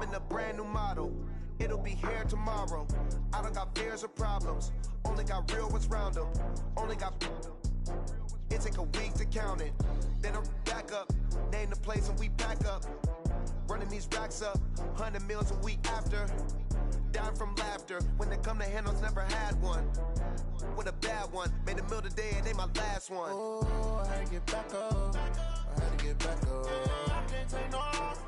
in a brand new model. It'll be here tomorrow. I don't got fears or problems. Only got real ones round them. Only got... It take a week to count it. Then I'm back up. Name the place and we pack up. Running these racks up. 100 meals a week after. Dying from laughter. When they come to handles, never had one. With a bad one. Made a meal today and they my last one. Oh, I had to get back up. I had to get back up. I can't take no off.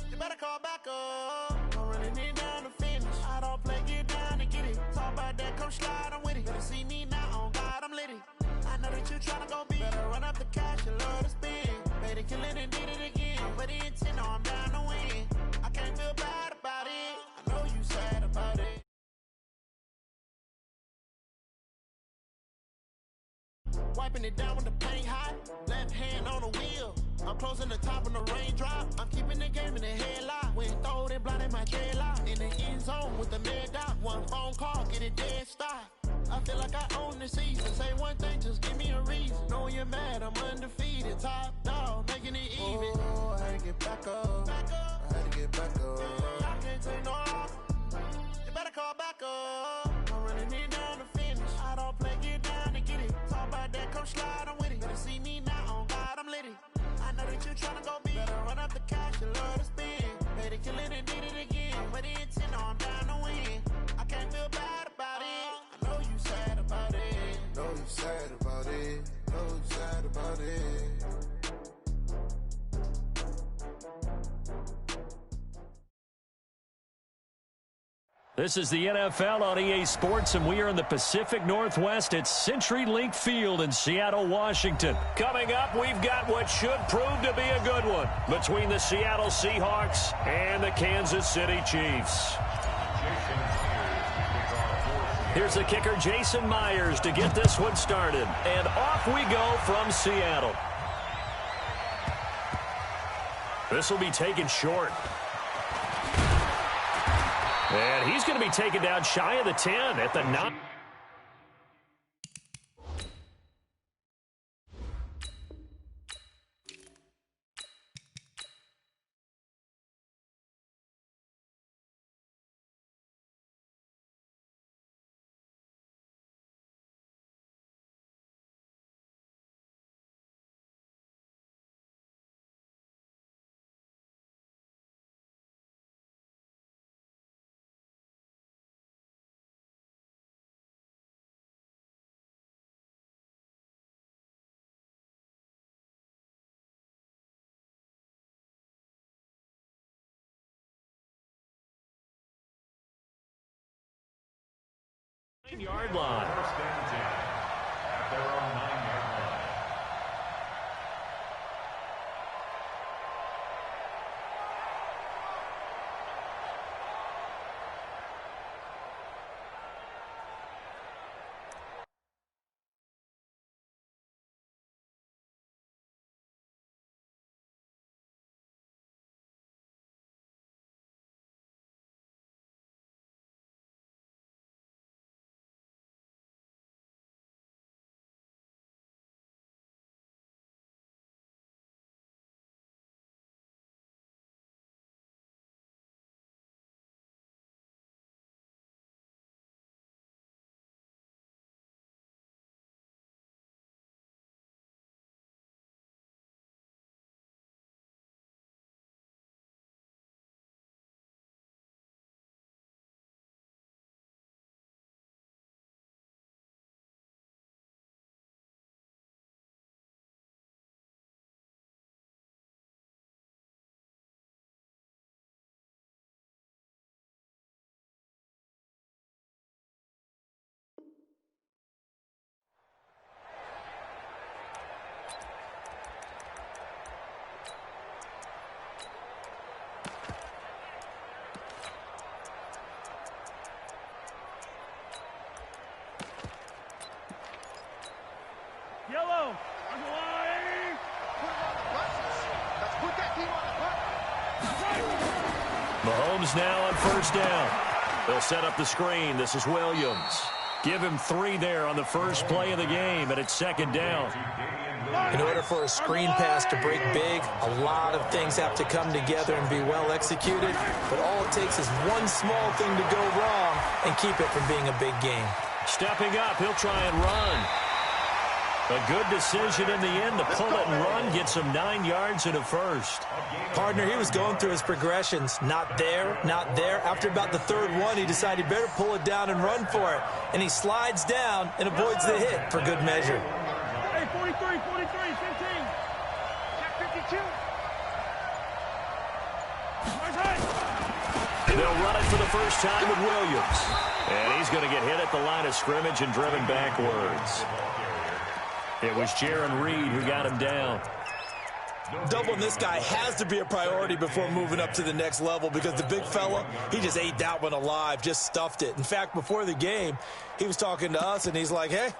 You better call back up. I'm running it down to finish. I don't play, get down to get it. Talk about that, come slide, I'm with it. Better see me now, on God, I'm litty. I know that you tryna go big. Better run up the cash, you love to spend. Better kill it and did it again. But the intent, no, I'm down to win. I can't feel bad about it. I know you sad about it. Wiping it down with the paint hot. Left hand on the wheel. I'm closing the top of the raindrop. I'm keeping the game in the headlock. When throwed and blinded my deadlock. In the end zone with the mad dot. One phone call, get it dead stop. I feel like I own the season. Say one thing, just give me a reason. Knowing you're mad, I'm undefeated. Top dog, making it even. Oh, I had to get back up. I had to get back up. I can't take no off. You better call back up. I'm running it down to finish. I don't play, get down to get it. Talk about that, come slide, I'm with it. Better see me now, on God, I'm litty. I know that you tryna go big. Better run up the cash, you love to spend. Better kill it and did it again. But the intent, no, I'm down to win. I can't feel bad about it. I know you sad about it. Know you sad about it. Know you sad about it. This is the NFL on EA Sports, and we are in the Pacific Northwest at CenturyLink Field in Seattle, Washington. Coming up, we've got what should prove to be a good one between the Seattle Seahawks and the Kansas City Chiefs. Here's the kicker, Jason Myers, to get this one started. And off we go from Seattle. This will be taken short. And he's going to be taken down shy of the 10 at the 9. Yard line. First and 10 at their own 9-yard line. Yellow, on the line. Let's put that team on the Mahomes now on first down. They'll set up the screen. This is Williams. Give him 3 there on the first play of the game, and it's second down. In order for a screen pass to break big, a lot of things have to come together and be well executed. But all it takes is one small thing to go wrong and keep it from being a big game. Stepping up, he'll try and run. A good decision in the end to pull it and run, gets him 9 yards and a first. Partner, he was going through his progressions. Not there, not there. After about the third one, he decided he better pull it down and run for it. And he slides down and avoids the hit for good measure. Hey, 43, 15. Check 52. They'll run it for the first time with Williams. And he's going to get hit at the line of scrimmage and driven backwards. It was Jaron Reed who got him down. Doubling this guy has to be a priority before moving up to the next level because the big fella, he just ate that one alive, just stuffed it. In fact, before the game, he was talking to us, and he's like, hey,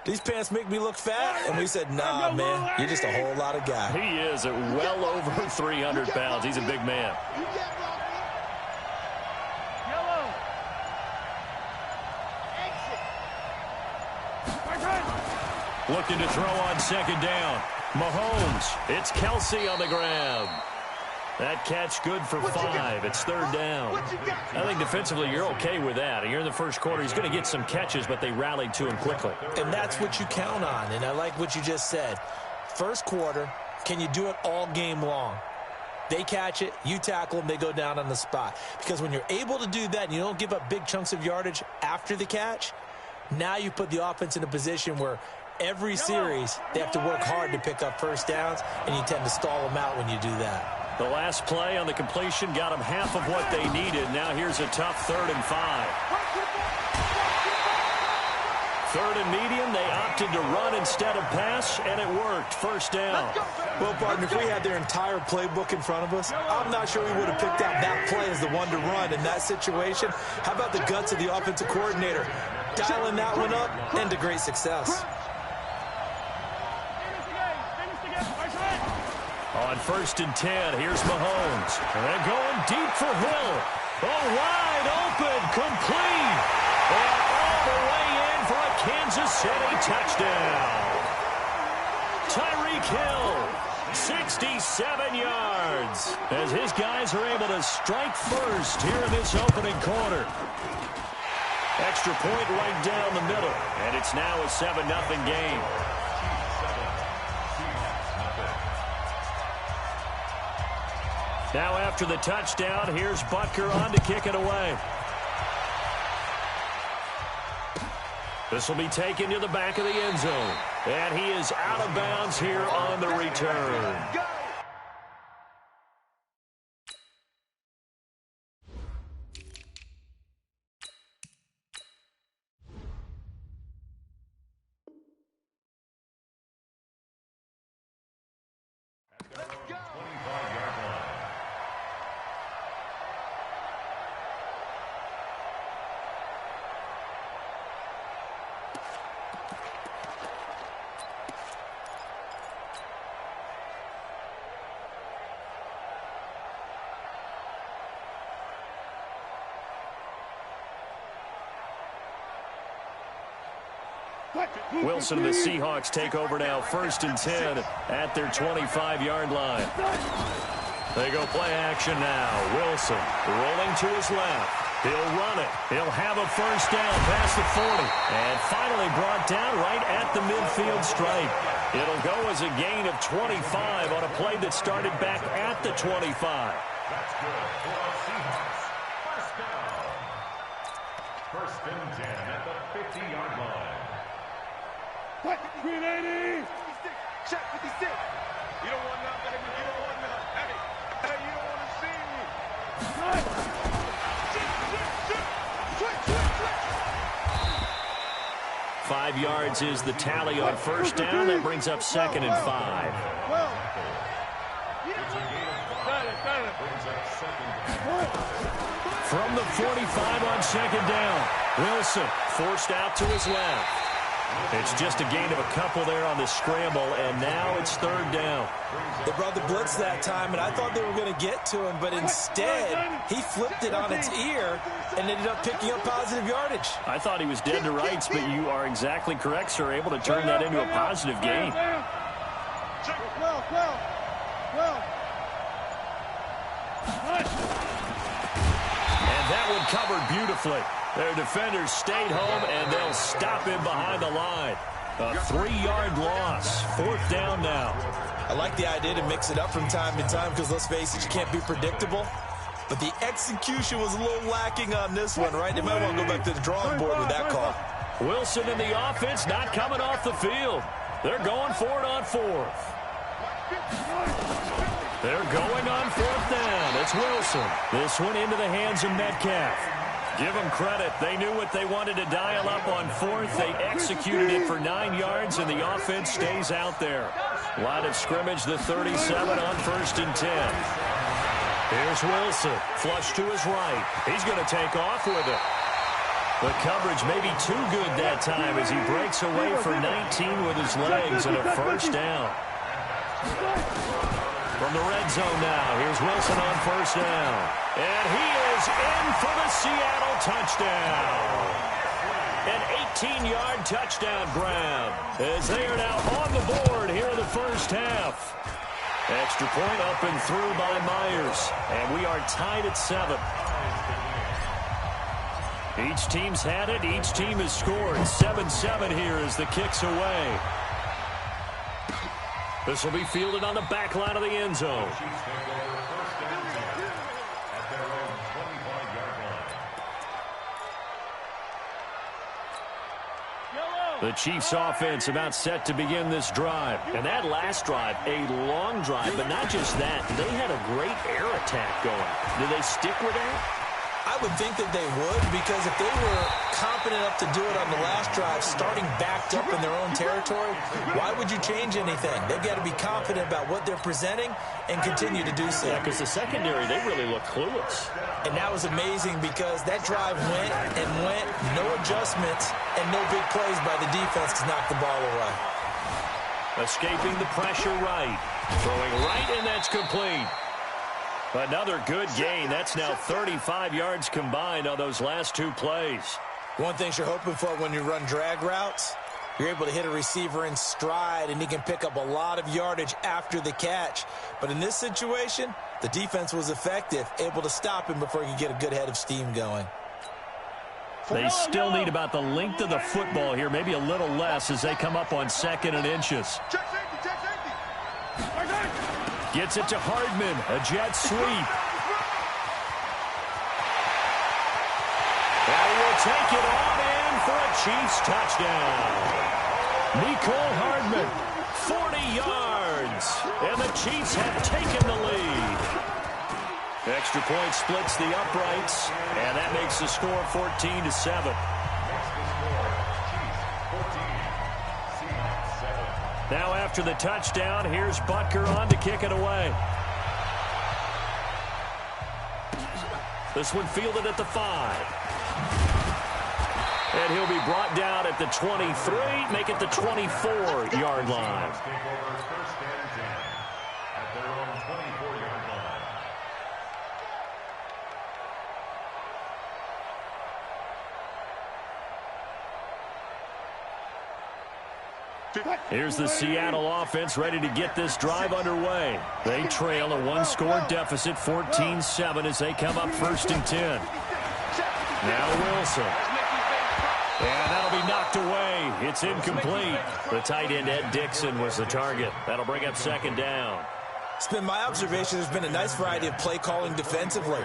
these pants make me look fat. And we said, nah, man, you're just a whole lot of guy. He is at well over 300 pounds. He's a big man. Looking to throw on second down. Mahomes. It's Kelsey on the grab. That catch good for 5. It's third down. I think defensively you're okay with that. You're in the first quarter. He's going to get some catches, but they rallied to him quickly. And that's what you count on. And I like what you just said. First quarter, can you do it all game long? They catch it, you tackle them, they go down on the spot. Because when you're able to do that and you don't give up big chunks of yardage after the catch, now you put the offense in a position where every series, they have to work hard to pick up first downs, and you tend to stall them out when you do that. The last play on the completion got them half of what they needed. Now here's a tough 3rd and 5. 3rd and medium, they opted to run instead of pass, and it worked. First down. Well, partner, if we had their entire playbook in front of us, I'm not sure we would have picked out that play as the one to run in that situation. How about the guts of the offensive coordinator? Dialing that one up, and to great success. On 1st and 10, here's Mahomes. And they're going deep for Hill. Oh, wide open, complete. And all the way in for a Kansas City touchdown. Tyreek Hill, 67 yards. As his guys are able to strike first here in this opening quarter. Extra point right down the middle. And it's now a 7-0 game. Now after the touchdown, here's Butker on to kick it away. This will be taken to the back of the end zone. And he is out of bounds here on the return. Wilson and the Seahawks take over now, 1st and 10 at their 25-yard line. They go play action now. Wilson rolling to his left. He'll run it. He'll have a first down past the 40. And finally brought down right at the midfield stripe. It'll go as a gain of 25 on a play that started back at the 25. That's good for the Seahawks. First down. 1st and 10 at the 50-yard line. What? 380! Check 56. You don't want none, baby. You don't want none. Hey, you don't want to see me. Right. Switch. 5 yards is the tally on first down. That brings up 2nd and 5. Well. From the 45 on 2nd down. Wilson forced out to his left. It's just a gain of a couple there on the scramble, and now it's 3rd down. They brought the blitz that time, and I thought they were going to get to him, but instead, he flipped it on its ear and ended up picking up positive yardage. I thought he was dead to rights, but you are exactly correct, sir. Able to turn that into a positive gain. And that one covered beautifully. Their defenders stayed home, and they'll stop him behind the line. A 3-yard loss. 4th down now. I like the idea to mix it up from time to time because, let's face it, you can't be predictable. But the execution was a little lacking on this one, right? They might want to go back to the drawing board with that call. Wilson in the offense not coming off the field. They're going for it on 4th. They're going on 4th down. It's Wilson. This one into the hands of Metcalf. Give them credit. They knew what they wanted to dial up on 4th. They executed it for 9 yards, and the offense stays out there. Line of scrimmage, the 37 on 1st and 10. Here's Wilson. Flush to his right. He's going to take off with it. The coverage may be too good that time as he breaks away for 19 with his legs and a 1st down. From the red zone now, here's Wilson on 1st down. And he is in for the Seattle touchdown. An 18-yard touchdown grab as they are now on the board here in the first half. Extra point up and through by Myers. And we are tied at 7. Each team's had it. Each team has scored. 7-7 here as the kick's away. This will be fielded on the back line of the end zone. The Chiefs offense about set to begin this drive. And that last drive, a long drive, but not just that. They had a great air attack going. Do they stick with that? I would think that they would, because if they were competent enough to do it on the last drive, starting backed up in their own territory, why would you change anything? They've got to be confident about what they're presenting and continue to do so. Yeah, because the secondary, they really look clueless. And that was amazing because that drive went and went, no adjustments, and no big plays by the defense to knock the ball away. Escaping the pressure right. Throwing right, and that's complete. Another good gain. That's now 35 yards combined on those last 2 plays. One thing you're hoping for when you run drag routes, you're able to hit a receiver in stride, and he can pick up a lot of yardage after the catch. But in this situation, the defense was effective, able to stop him before he could get a good head of steam going. They still need about the length of the football here, maybe a little less as they come up on 2nd and inches. Gets it to Hardman, a jet sweep. And he will take it on in for a Chiefs touchdown. Nicole Hardman, 40 yards, and the Chiefs have taken the lead. Extra point splits the uprights, and that makes the score 14-7. Now after the touchdown, here's Butker on to kick it away. This one fielded at the 5. And he'll be brought down at the 23, make it the 24-yard line. Here's the Seattle offense ready to get this drive underway. They trail a 1-score deficit, 14-7, as they come up 1st and 10. Now Wilson. And that'll be knocked away. It's incomplete. The tight end, Ed Dixon, was the target. That'll bring up 2nd down. It's been my observation there's been a nice variety of play calling defensively.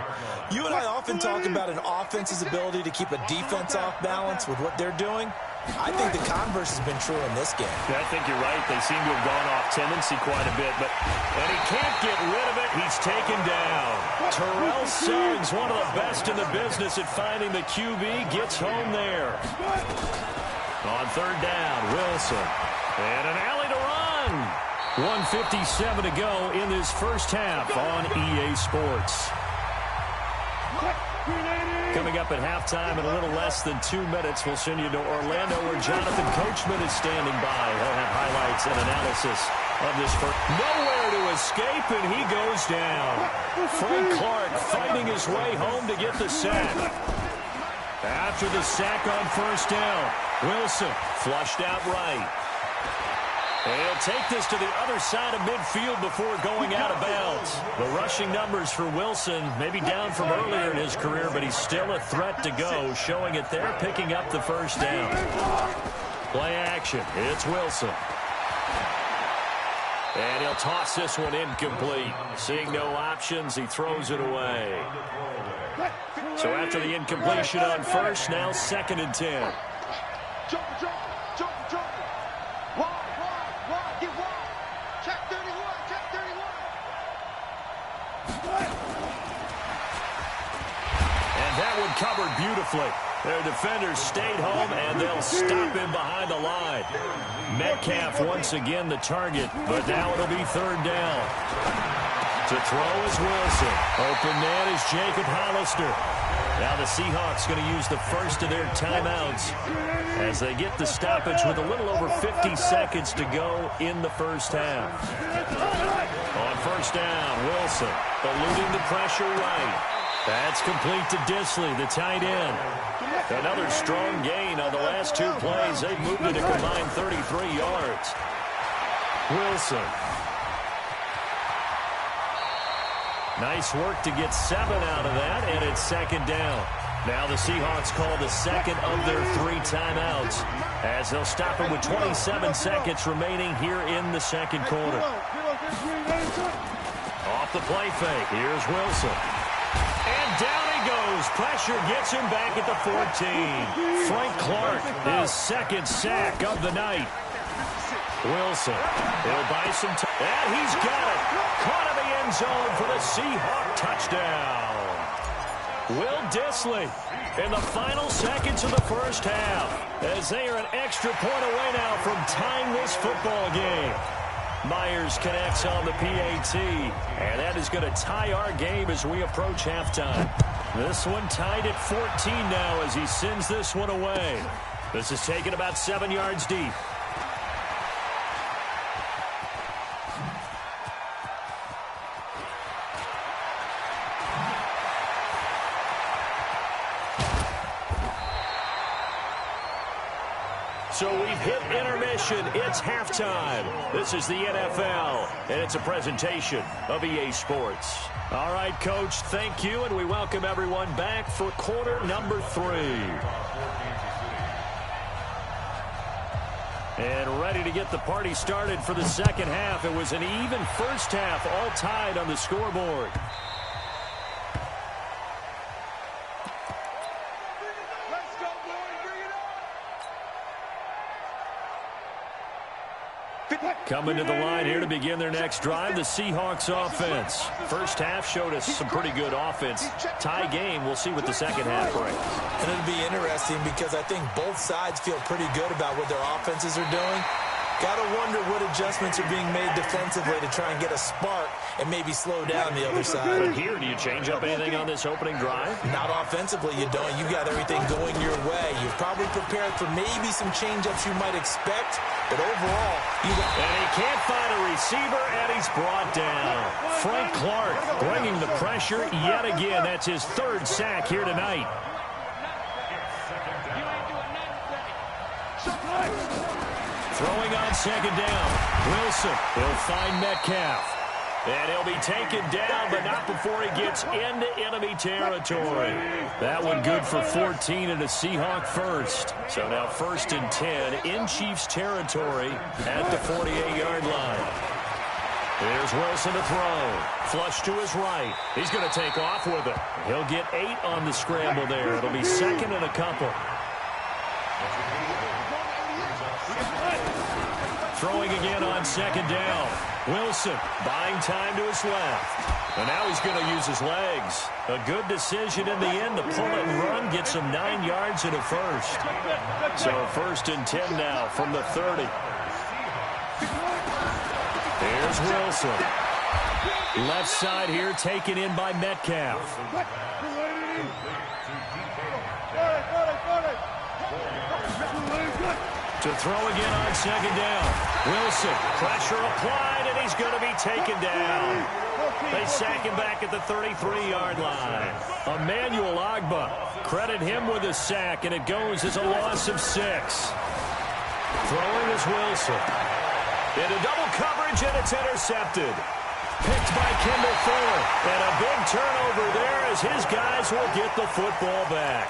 You and I often talk about an offense's ability to keep a defense off balance with what they're doing. I think the converse has been true in this game. Yeah, I think you're right. They seem to have gone off tendency quite a bit, and he can't get rid of it. He's taken down. Terrell Suggs, one of the best in the business at finding the QB, gets home there. On 3rd down, Wilson. And an alley to run. 1:57 to go in this first half on EA Sports. Coming up at halftime in a little less than 2 minutes, we'll send you to Orlando where Jonathan Coachman is standing by. He'll have highlights and analysis of this first. Nowhere to escape, and he goes down. Frank Clark fighting his way home to get the sack. After the sack on 1st down, Wilson flushed out right. And he'll take this to the other side of midfield before going out of bounds. The rushing numbers for Wilson maybe down from earlier in his career, but he's still a threat to go, showing it there, picking up the first down. Play action. It's Wilson. And he'll toss this one incomplete. Seeing no options, he throws it away. So after the incompletion on first, now 2nd and 10. Jump. Wide. Get wide. Check 31. And that one covered beautifully. Their defenders stayed home, and they'll stop him behind the line. Metcalf once again the target, but now it'll be 3rd down. To throw is Wilson. Open man is Jacob Hollister. Now the Seahawks going to use the first of their timeouts as they get the stoppage with a little over 50 seconds to go in the first half. On 1st down, Wilson eluding the pressure right. That's complete to Disley, the tight end. Another strong gain on the last 2 plays. They've moved it a combined 33 yards. Wilson. Nice work to get 7 out of that, and it's 2nd down. Now the Seahawks call the second of their 3 timeouts as they'll stop it with 27 seconds remaining here in the 2nd quarter. Off the play fake, here's Wilson. And down he goes. Pressure gets him back at the 14. Frank Clark, his 2nd sack of the night. Wilson, he'll buy some time. And he's got it. Caught in the end zone for the Seahawk touchdown. Will Disley in the final seconds of the first half as they are an extra point away now from tying this football game. Myers connects on the PAT, and that is going to tie our game as we approach halftime. This one tied at 14 now as he sends this one away. This is taken about 7 yards deep. So we've hit intermission. It's halftime. This is the NFL, and it's a presentation of EA Sports. All right, Coach, thank you, and we welcome everyone back for quarter number 3. And ready to get the party started for the second half. It was an even first half, all tied on the scoreboard. Coming to the line here to begin their next drive, the Seahawks offense. First half showed us some pretty good offense. Tie game, we'll see what the second half brings. And it'll be interesting because I think both sides feel pretty good about what their offenses are doing. Got to wonder what adjustments are being made defensively to try and get a spark and maybe slow down the other side. But here, do you change up anything on this opening drive? Not offensively, you don't. You got everything going your way. You've probably prepared for maybe some change-ups you might expect, but overall, you got... And he can't find a receiver, and he's brought down. Frank Clark bringing the pressure yet again. That's his 3rd sack here tonight. Throwing on 2nd down. Wilson, he'll find Metcalf. And he'll be taken down, but not before he gets into enemy territory. That one good for 14 and a Seahawk first. So now 1st and 10 in Chiefs territory at the 48-yard line. Here's Wilson to throw. Flush to his right. He's going to take off with it. He'll get 8 on the scramble there. It'll be 2nd and a couple. Throwing again on 2nd down. Wilson buying time to his left. And now he's going to use his legs. A good decision in the end to pull it and run. Gets him 9 yards and a first. So 1st and 10 now from the 30. Here's Wilson. Left side here taken in by Metcalf. To throw again on 2nd down. Wilson, pressure applied, and he's going to be taken down. They sack him back at the 33-yard line. Emmanuel Ogbah, credit him with a sack, and it goes as a loss of 6. Throwing is Wilson. Into double coverage, and it's intercepted. Picked by Kendall Fuller. And a big turnover there as his guys will get the football back.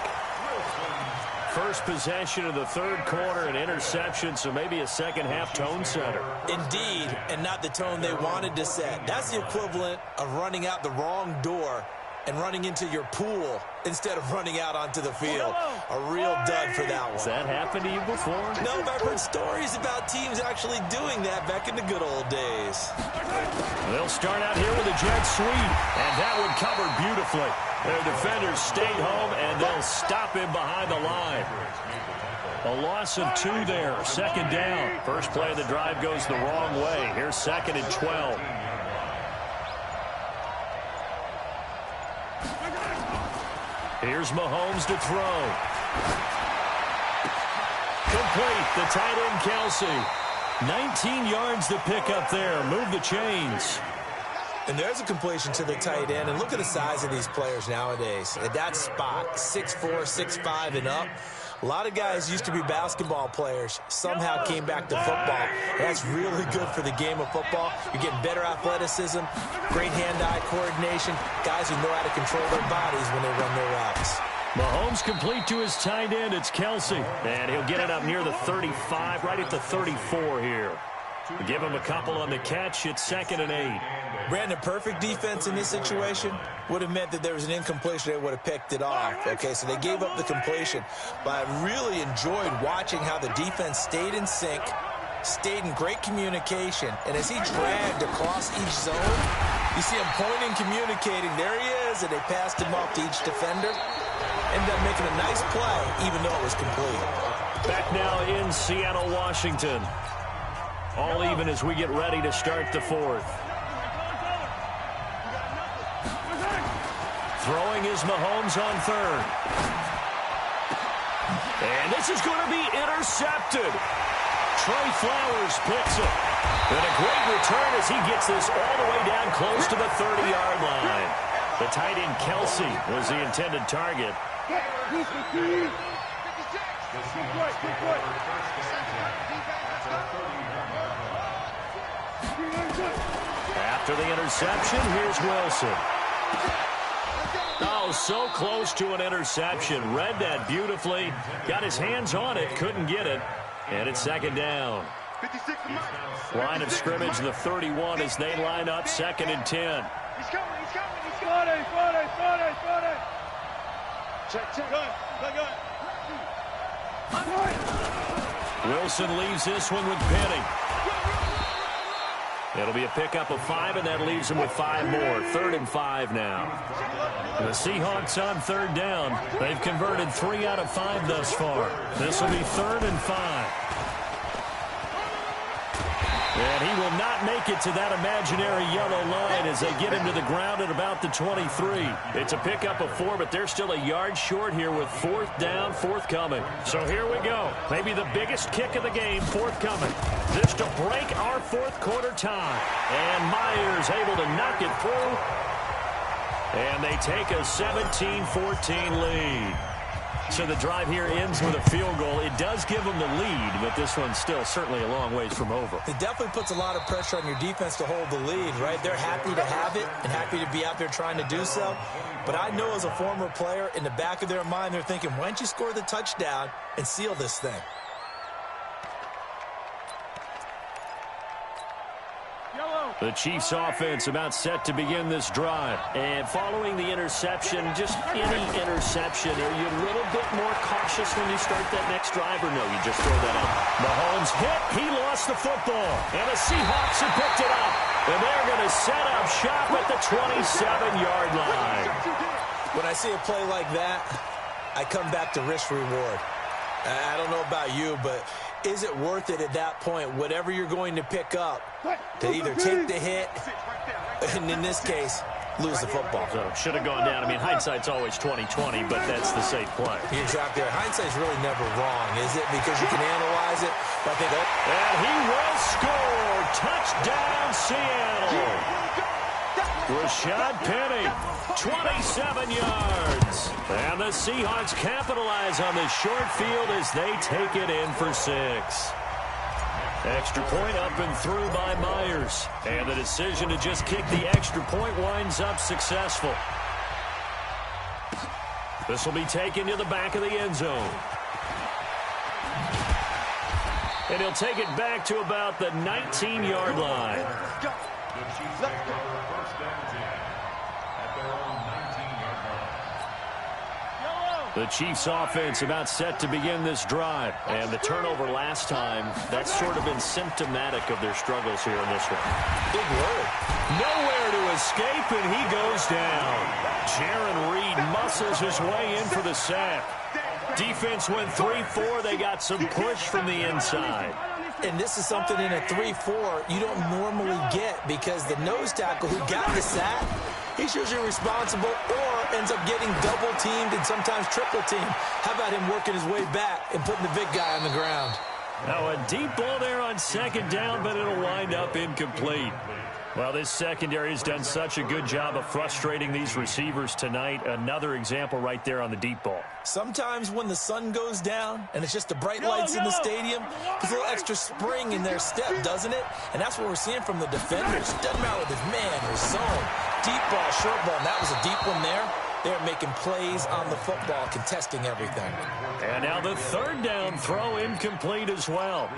First possession of the third quarter, an interception, so maybe a second-half tone setter. Indeed, and not the tone they wanted to set. That's the equivalent of running out the wrong door and running into your pool instead of running out onto the field. A real dud for that one. Has that happened to you before? No, but I've heard stories about teams actually doing that back in the good old days. They'll start out here with a jet sweep, and that one covered beautifully. Their defenders stayed home, and they'll stop him behind the line. A loss of 2 there, second down. First play of the drive goes the wrong way. Here's second and 12. Here's Mahomes to throw. Complete, the tight end Kelsey. 19 yards to pick up there. Move the chains. And there's a completion to the tight end. And look at the size of these players nowadays. At that spot, 6'4", 6'5", and up. A lot of guys used to be basketball players, somehow came back to football. That's really good for the game of football. You're getting better athleticism, great hand-eye coordination, guys who know how to control their bodies when they run their routes. Mahomes complete to his tight end. It's Kelsey. And he'll get it up near the 35, right at the 34 here. Give him a couple on the catch. It's second and 8. Brandon, perfect defense in this situation would have meant that there was an incompletion. They would have picked it off. Okay, so they gave up the completion. But I really enjoyed watching how the defense stayed in sync, stayed in great communication. And as he dragged across each zone, you see him pointing, communicating. There he is, and they passed him off to each defender. Ended up making a nice play, even though it was complete. Back now in Seattle, Washington. All even as we get ready to start the fourth. Throwing is Mahomes on third. And this is going to be intercepted. Trey Flowers picks it. And a great return as he gets this all the way down close to the 30-yard line. The tight end Kelsey was the intended target. After the interception, here's Wilson. Oh, so close to an interception. Read that beautifully. Got his hands on it, couldn't get it. And it's second down. Line of scrimmage, the 31 as they line up, second and 10. He's coming, he's coming, he's coming. Got it. Check. Good. Wilson leaves this one with Penny. It'll be a pickup of 5, and that leaves him with 5 more. Third and 5 now. The Seahawks on third down. They've converted 3 out of 5 thus far. This will be third and 5. And he will not make it to that imaginary yellow line as they get him to the ground at about the 23. It's a pickup of 4, but they're still a yard short here with fourth down, forthcoming. So here we go. Maybe the biggest kick of the game, forthcoming. This to break our fourth quarter tie. And Myers able to knock it through. And they take a 17-14 lead. So the drive here ends with a field goal. It does give them the lead, but this one's still certainly a long ways from over. It definitely puts a lot of pressure on your defense to hold the lead, right? They're happy to have it and happy to be out there trying to do so. But I know as a former player, in the back of their mind, they're thinking, why don't you score the touchdown and seal this thing? The Chiefs offense about set to begin this drive. And following the interception, just any interception, are you a little bit more cautious when you start that next drive, or no, you just throw that up? Mahomes hit, he lost the football, and the Seahawks have picked it up. And they're going to set up shop at the 27-yard line. When I see a play like that, I come back to risk-reward. I don't know about you, but is it worth it at that point, whatever you're going to pick up, to either take the hit, and in this case, lose the football? So should have gone down. I mean, hindsight's always 20/20, but that's the safe play. You're exactly right. Hindsight's really never wrong, is it? Because you can analyze it. But I think, and he will score. Touchdown, Seattle. Rashad Penny, 27 yards. And the Seahawks capitalize on the short field as they take it in for 6. Extra point up and through by Myers. And the decision to just kick the extra point winds up successful. This will be taken to the back of the end zone. And he'll take it back to about the 19-yard line. The Chiefs take over first and 10 at their own 19-yard line. The Chiefs offense about set to begin this drive. And the turnover last time, that's sort of been symptomatic of their struggles here in this one. Big word. Nowhere to escape, and he goes down. Jaron Reed muscles his way in for the sack. Defense went 3-4. They got some push from the inside. And this is something in a 3-4 you don't normally get, because the nose tackle who got the sack, he's usually responsible or ends up getting double-teamed and sometimes triple-teamed. How about him working his way back and putting the big guy on the ground? Now a deep ball there on second down, but it'll wind up incomplete. Well, this secondary has done such a good job of frustrating these receivers tonight. Another example right there on the deep ball. Sometimes when the sun goes down and it's just the bright lights in the stadium, there's a little extra spring in their step, doesn't it? And that's what we're seeing from the defenders. Doesn't matter with his man or his zone. Deep ball, short ball, and that was a deep one there. They're making plays on the football, contesting everything. And now the third down throw incomplete as well.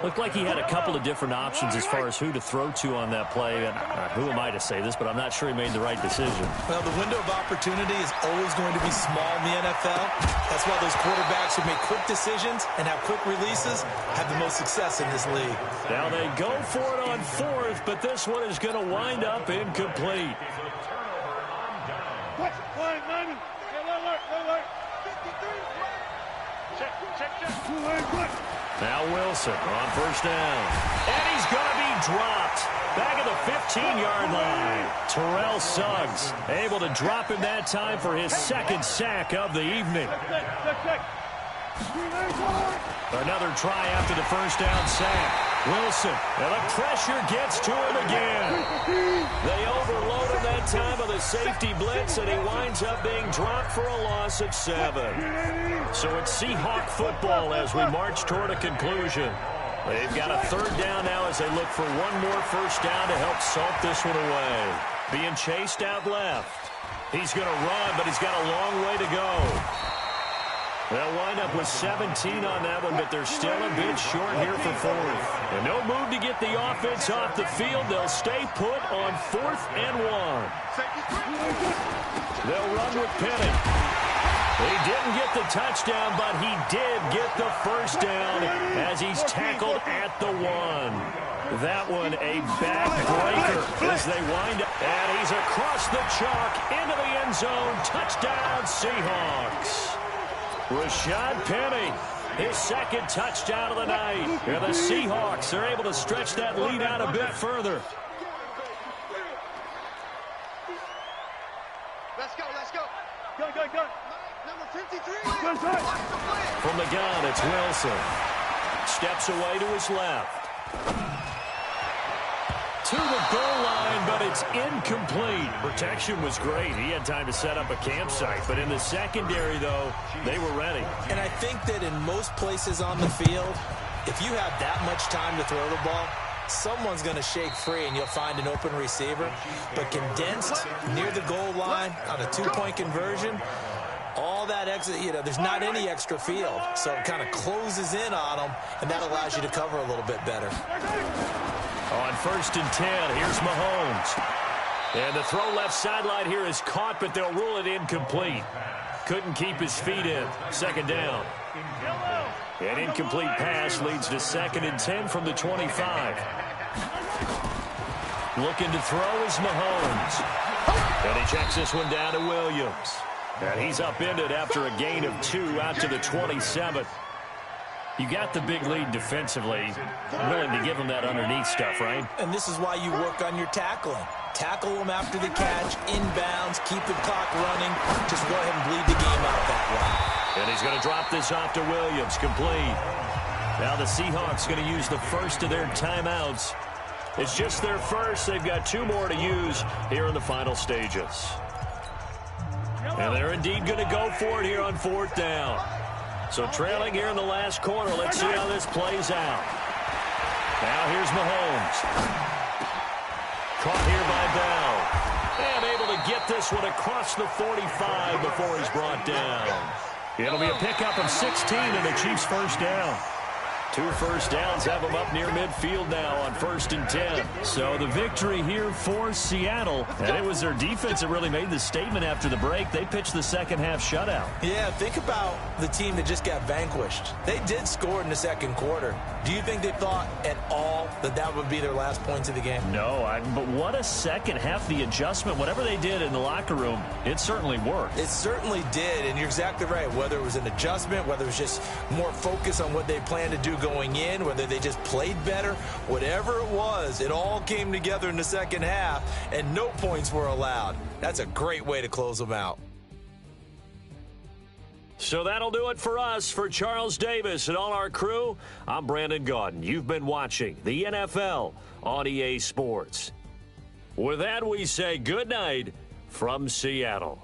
Looked like he had a couple of different options as far as who to throw to on that play. And who am I to say this, but I'm not sure he made the right decision. Well, the window of opportunity is always going to be small in the NFL. That's why those quarterbacks who make quick decisions and have quick releases have the most success in this league. Now they go for it on fourth, but this one is going to wind up incomplete. Now Wilson on first down. And he's going to be dropped. Back at the 15-yard line. Terrell Suggs able to drop him that time for his second sack of the evening. Another try after the first down sack. Wilson, and the pressure gets to him again. They overload him that time with a safety blitz, and he winds up being dropped for a loss of 7. So it's Seahawk football as we march toward a conclusion. They've got a third down now as they look for one more first down to help salt this one away. Being chased out left. He's going to run, but he's got a long way to go. They'll wind up with 17 on that one, but they're still a bit short here for fourth. And no move to get the offense off the field. They'll stay put on 4th and 1. They'll run with Penny. He didn't get the touchdown, but he did get the first down as he's tackled at the 1. That one a backbreaker as they wind up. And he's across the chalk into the end zone. Touchdown, Seahawks. Rashad Penny, his second touchdown of the night. And the Seahawks are able to stretch that lead out a bit further. Let's go. Go. Number 53. From the gun, it's Wilson. Steps away to his left. To the goal line, but it's incomplete. Protection was great. He had time to set up a campsite. But in the secondary, though, they were ready. And I think that in most places on the field, if you have that much time to throw the ball, someone's going to shake free and you'll find an open receiver. But condensed near the goal line on a two-point conversion, all that exit, there's not any extra field. So it kind of closes in on them, and that allows you to cover a little bit better. On 1st and 10, here's Mahomes. And the throw left sideline here is caught, but they'll rule it incomplete. Couldn't keep his feet in. Second down. An incomplete pass leads to 2nd and 10 from the 25. Looking to throw is Mahomes. And he checks this one down to Williams. And he's upended after a gain of 2 out to the 27. You got the big lead defensively. Willing to give him that underneath stuff, right? And this is why you work on your tackling. Tackle him after the catch, inbounds, keep the clock running. Just go ahead and bleed the game out that way. And he's going to drop this off to Williams, complete. Now the Seahawks going to use the first of their timeouts. It's just their first. They've got 2 more to use here in the final stages. And they're indeed going to go for it here on 4th down. So trailing here in the last quarter. Let's see how this plays out. Now here's Mahomes. Caught here by Bell. And able to get this one across the 45 before he's brought down. It'll be a pickup of 16 and the Chiefs' first down. 2 first downs have them up near midfield now on 1st and 10. So the victory here for Seattle. And it was their defense that really made the statement after the break. They pitched the second half shutout. Yeah, think about the team that just got vanquished. They did score in the second quarter. Do you think they thought at all that that would be their last points of the game? No, but what a second half. The adjustment, whatever they did in the locker room, it certainly worked. It certainly did, and you're exactly right. Whether it was an adjustment, whether it was just more focus on what they planned to do going in, whether they just played better, whatever it was, it all came together in the second half, and no points were allowed. That's a great way to close them out. So that'll do it for us. For Charles Davis and all our crew, I'm Brandon Gaudin. You've been watching the NFL on EA Sports. With that, we say good night from Seattle.